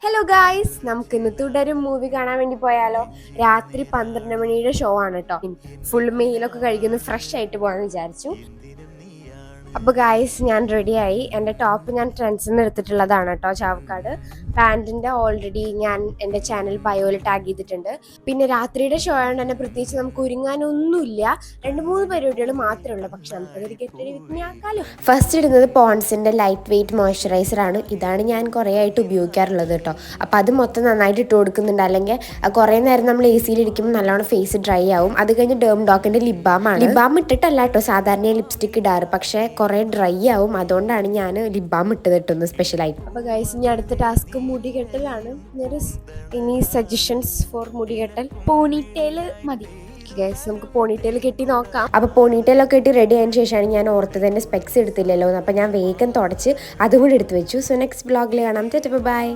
Hello guys, നമുക്ക് ഇന്ന് തുടരും മൂവി കാണാൻ വേണ്ടി പോയാലോ? രാത്രി 12 മണിയുടെ ഷോ ആണ് കേട്ടോ. ഫുൾ മെയിലൊക്കെ കഴിക്കുന്നു, ഫ്രഷ് ആയിട്ട് പോകാമെന്ന് വിചാരിച്ചു. അപ്പോൾ ഗായ്സ്, ഞാൻ റെഡിയായി. എൻ്റെ ടോപ്പ് ഞാൻ ട്രെൻഡ്സിൽ നിന്ന് എടുത്തിട്ടുള്ളതാണ് കേട്ടോ, ചാവക്കാട്. പാൻറ്റിൻ്റെ ഓൾറെഡി ഞാൻ എൻ്റെ ചാനൽ ബയോയിൽ ടാഗ് ചെയ്തിട്ടുണ്ട്. പിന്നെ രാത്രിയുടെ ഷോ ആണ് തന്നെ, പ്രത്യേകിച്ച് നമുക്ക് ഒരുങ്ങാനൊന്നുമില്ല. 2-3 പരിപാടികൾ മാത്രമേ ഉള്ളൂ. പക്ഷെ നമുക്കതൊരു ഗെറ്റ് വിജ്ഞാക്കാലോ. ഫസ്റ്റ് ഇടുന്നത് പോൺസിൻ്റെ ലൈറ്റ് വെയ്റ്റ് മോയ്സ്ചറൈസറാണ്. ഇതാണ് ഞാൻ കുറേ ആയിട്ട് ഉപയോഗിക്കാറുള്ളത് കേട്ടോ. അപ്പോൾ അത് മൊത്തം നന്നായിട്ട് ഇട്ട് കൊടുക്കുന്നുണ്ട്. അല്ലെങ്കിൽ കുറേ നേരം നമ്മൾ എ സിയിൽ ഇരിക്കുമ്പോൾ നല്ലോണം ഫേസ് ഡ്രൈ ആവും. അത് കഴിഞ്ഞ് ഡോക്കിൻ്റെ ലിപ് ബാമാണ്. ലിപ് ബാം ഇട്ടിട്ടല്ല കേട്ടോ സാധാരണ ലിപ്സ്റ്റിക് ഇടാറ്, പക്ഷേ കുറേ ഡ്രൈ ആവും. അതുകൊണ്ടാണ് ഞാൻ ലിപ് ബാം ഇട്ടത് കിട്ടുന്നത് സ്പെഷ്യലായിട്ട്. അപ്പോൾ ഗൈസ്, ഇനി അടുത്ത ടാസ്ക് മുടി കെട്ടലാണ്. ഇനി സജഷൻസ് ഫോർ മുടി കെട്ടൽ. പോണിറ്റെയിൽ മതി ഗൈസ്, നമുക്ക് പോണിറ്റെയിൽ കെട്ടി നോക്കാം. അപ്പോൾ പോണിറ്റെയിലൊക്കെ കെട്ടി റെഡി ആയതിനു ശേഷമാണ് ഞാൻ ഓർത്തത് എൻ്റെ സ്പെക്സ് എടുത്തില്ലല്ലോ. അപ്പോൾ ഞാൻ വേഗം തുടച്ച് അതും കൂടി എടുത്ത് വെച്ചു. സോ നെക്സ്റ്റ് വ്ളോഗിൽ കാണാം. ബൈ.